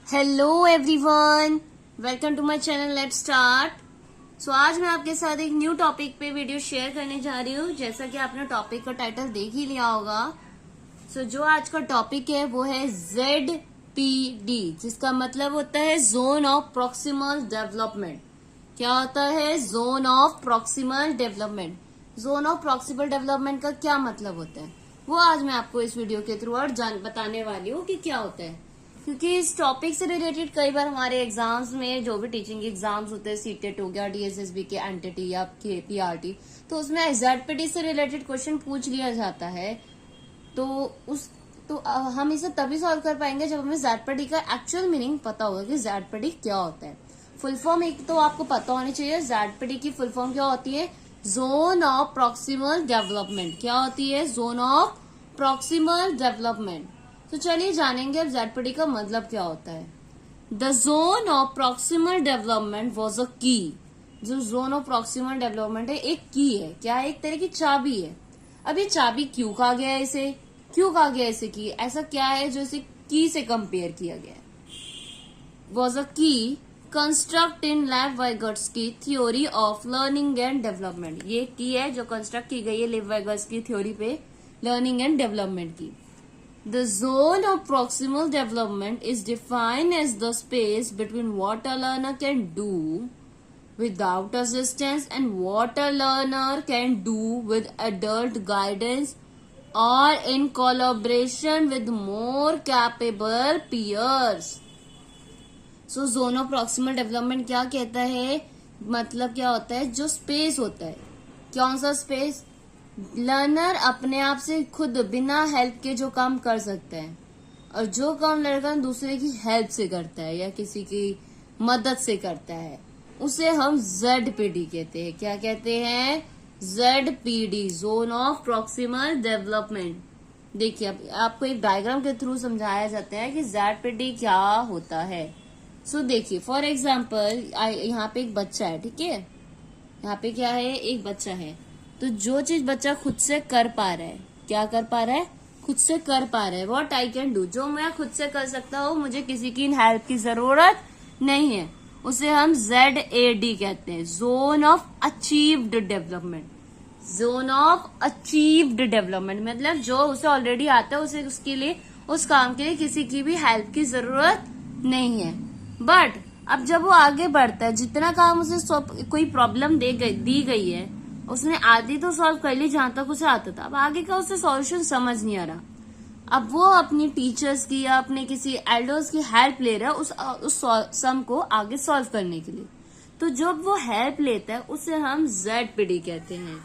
Hello everyone, welcome to my channel. Let's start. So आज मैं आपके साथ एक न्यू टॉपिक पे वीडियो शेयर करने जा रही हूँ। जैसा कि आपने टॉपिक का टाइटल देख ही लिया होगा। जो आज का टॉपिक है वो है ZPD, जिसका मतलब होता है जोन ऑफ प्रॉक्सिमल डेवलपमेंट। क्या होता है? Zone of proximal development. Zone of proximal development का क्या मतलब होता है वो आज मैं आपको इस वीडियो के थ्रू और बताने वाली हूँ कि क्या होता है। क्योंकि इस टॉपिक से रिलेटेड कई बार हमारे एग्जाम्स में जो भी टीचिंग एग्जाम्स होते हैं, सीटेट हो गया, DSSB के एनटीटी या PRT, तो उसमें ZPD से रिलेटेड क्वेश्चन पूछ लिया जाता है। तो हम इसे तभी सॉल्व कर पाएंगे जब हमें ZPD का एक्चुअल मीनिंग पता होगा कि ZPD क्या होता है। फुल फॉर्म एक तो आपको पता होनी चाहिए। ZPD की फुल फॉर्म क्या होती है? Zone of proximal development. क्या होती है? Zone of proximal development. तो चलिए जानेंगे अब ZPD का मतलब क्या होता है। The zone of proximal development was a की। जो जोन ऑफ प्रॉक्सिमल डेवलपमेंट है एक की है। क्या है? एक तरह की चाबी है। अब ये चाबी क्यों कहा गया है? इसे क्यों कहा गया इसे की? ऐसा क्या है जो इसे की से कंपेयर किया गया है? वॉज अ की construct in Lev Vygotsky theory of learning and development. ये की है जो कंस्ट्रक्ट की गई है लेव वाइगर्स्की थ्योरी पे लर्निंग एंड डेवलपमेंट की। The zone of proximal development is defined as the space between what a learner can do without assistance and what a learner can do with adult guidance or in collaboration with more capable peers. So zone of proximal development क्या कहता है? मतलब क्या होता है? जो space होता है। कौन सा स्पेस? लर्नर अपने आप से खुद बिना हेल्प के जो काम कर सकता है, और जो काम लड़का दूसरे की हेल्प से करता है या किसी की मदद से करता है, उसे हम ZPD कहते हैं। क्या कहते हैं? ZPD, zone of proximal development. देखिए अब आपको एक डायग्राम के थ्रू समझाया जाता है कि ZPD क्या होता है। सो देखिए, फॉर एग्जाम्पल यहाँ पे एक बच्चा है, ठीक है? यहाँ पे क्या है? एक बच्चा है। तो जो चीज बच्चा खुद से कर पा रहा है, क्या कर पा रहा है? खुद से कर पा रहा है। व्हाट आई कैन डू, जो मैं खुद से कर सकता हूँ, मुझे किसी की हेल्प की जरूरत नहीं है, उसे हम ZAD कहते हैं। Zone of achieved development. Zone of achieved development मतलब जो उसे ऑलरेडी आता है, उसे उसके लिए उस काम के लिए किसी की भी हेल्प की जरूरत नहीं है। बट अब जब वो आगे बढ़ता है, जितना काम उसे कोई प्रॉब्लम दी गई है, उसने आधी तो सॉल्व कर ली जहां तक उसे आता था। अब आगे का उसे सॉल्यूशन समझ नहीं आ रहा। अब वो अपनी टीचर्स की या अपने किसी एल्डर्स की हेल्प ले रहा है उस सम को आगे सॉल्व करने के लिए। तो जब वो हेल्प लेता है उसे हम ZPD कहते हैं।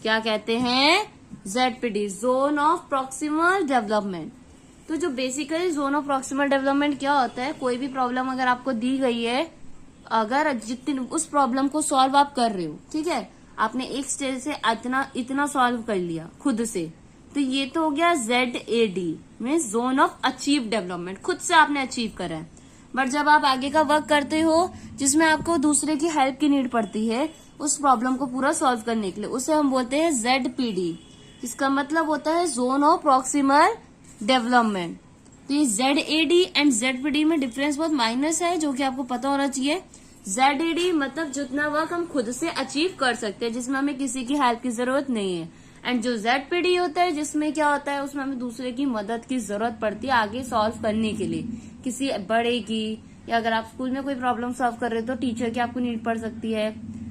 क्या कहते हैं? ZPD, zone of proximal development. तो जो basically zone of proximal development क्या होता है? कोई भी प्रॉब्लम अगर आपको दी गई है, अगर जितनी उस प्रॉब्लम को सॉल्व आप कर रहे हो, ठीक है, आपने एक स्टेज से इतना सॉल्व कर लिया खुद से, तो ये तो हो गया ZAD में जोन ऑफ अचीव डेवलपमेंट। खुद से आपने अचीव करा है। बट जब आप आगे का वर्क करते हो जिसमें आपको दूसरे की हेल्प की नीड पड़ती है उस प्रॉब्लम को पूरा सॉल्व करने के लिए, उसे हम बोलते हैं ZPD। इसका मतलब होता है जोन ऑफ प्रॉक्सिमल डेवलपमेंट। तो ये ZAD एंड ZPD में डिफरेंस बहुत माइनस है, जो कि आपको पता होना चाहिए। ZAD मतलब जितना वर्क हम खुद से अचीव कर सकते हैं, जिसमें हमें किसी की हेल्प की जरूरत नहीं है। एंड जो ZPD होता है, जिसमें क्या होता है, उसमें हमें दूसरे की मदद की जरूरत पड़ती है आगे सॉल्व करने के लिए, किसी बड़े की, या अगर आप स्कूल में कोई प्रॉब्लम सॉल्व कर रहे हो तो टीचर की आपको नीड पड़ सकती है,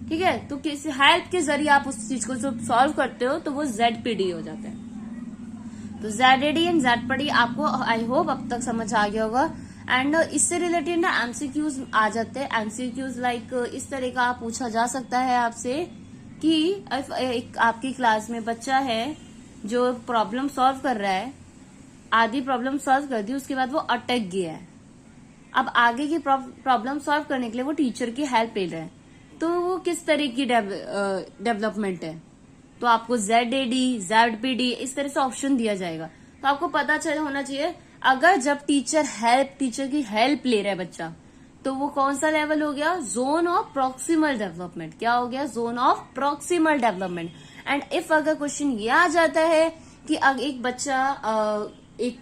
ठीक है? तो किसी हेल्प के जरिए आप उस चीज को सॉल्व करते हो तो वो ZPD हो जाता है। तो ZAD एंड ZPD आपको आई होप अब तक समझ आ गया होगा। एंड इससे रिलेटेड ना MCQs आ जाते हैं। MCQs लाइक इस तरह का पूछा जा सकता है आपसे कि एक आपकी क्लास में बच्चा है जो प्रॉब्लम सॉल्व कर रहा है, आधी प्रॉब्लम सॉल्व कर दी, उसके बाद वो अटक गया है। अब आगे की प्रॉब्लम सॉल्व करने के लिए वो टीचर की हेल्प ले रहा है, तो वो किस तरह की डेवलपमेंट है? तो आपको ZAD, ZPD इस तरह से ऑप्शन दिया जाएगा। तो आपको पता चल होना चाहिए, अगर जब टीचर की हेल्प ले रहा है बच्चा, तो वो कौन सा लेवल हो गया? Zone of proximal development. क्या हो गया? Zone of proximal development. And if अगर क्वेश्चन ये आ जाता है कि एक बच्चा एक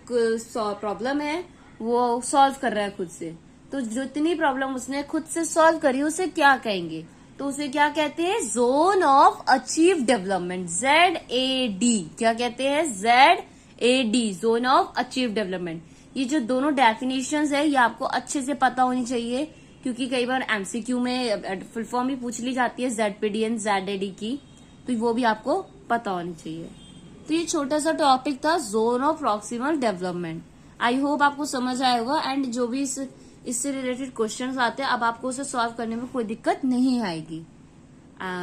प्रॉब्लम है वो सॉल्व कर रहा है खुद से, तो जितनी प्रॉब्लम उसने खुद से सॉल्व करी उसे क्या कहेंगे, तो उसे क्या कहते हैं, zone of achieve development, ZAD। क्या कहते हैं, ZAD, zone of achieve development. ये जो दोनों डेफिनेशंस है ये आपको अच्छे से पता होनी चाहिए, क्योंकि कई बार MCQ में फुल फॉर्म भी पूछ ली जाती है ZPD एंड ZAD की, तो वो भी आपको पता होनी चाहिए। तो ये छोटा सा टॉपिक था zone of proximal development. I hope आपको समझ आया होगा, एंड जो भी इससे रिलेटेड क्वेश्चंस आते हैं अब आपको उसे सॉल्व करने में कोई दिक्कत नहीं आएगी।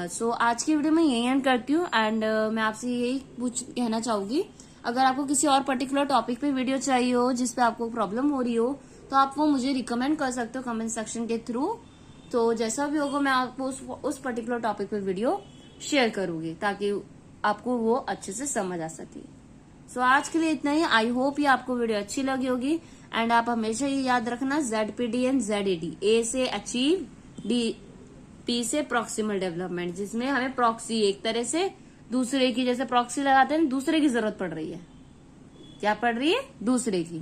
सो आज की वीडियो में यही एंड करती हूँ, एंड मैं आपसे यही कहना चाहूंगी, अगर आपको किसी और पर्टिकुलर टॉपिक पे वीडियो चाहिए हो जिसपे आपको प्रॉब्लम हो रही हो तो आप वो मुझे रिकमेंड कर सकते हो कमेंट सेक्शन के थ्रू। तो जैसा भी होगा मैं आपको उस पर्टिकुलर टॉपिक पे वीडियो शेयर करूंगी ताकि आपको वो अच्छे से समझ आ सके। सो आज के लिए इतना ही। आई होप ये आपको वीडियो अच्छी लगी होगी, एंड आप हमेशा ये याद रखना ZPD एंड ZAD। A से अचीव, P से प्रॉक्सिमल डेवलपमेंट, जिसमें हमें प्रॉक्सी एक तरह से दूसरे की, जैसे प्रॉक्सी लगाते हैं दूसरे की जरूरत पड़ रही है, क्या पड़ रही है, दूसरे की।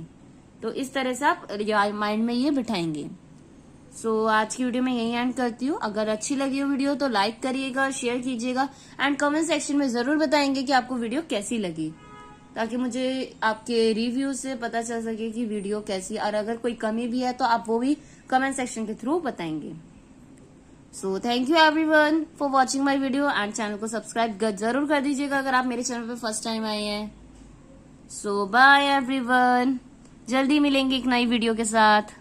तो इस तरह से आप माइंड में ये बिठाएंगे। सो आज की वीडियो में यही एंड करती हूँ। अगर अच्छी लगी हो वीडियो तो लाइक करिएगा, शेयर कीजिएगा, एंड कमेंट सेक्शन में जरूर बताएंगे कि आपको वीडियो कैसी लगी, ताकि मुझे आपके रिव्यू से पता चल सके कि वीडियो कैसी, और अगर कोई कमी भी है तो आप वो भी कमेंट सेक्शन के थ्रू बताएंगे। So thank you everyone for watching my video, and channel को सब्सक्राइब जरूर कर दीजिएगा अगर आप मेरे चैनल पे फर्स्ट टाइम आए हैं। सो बाय एवरीवन, जल्दी मिलेंगे एक नई वीडियो के साथ।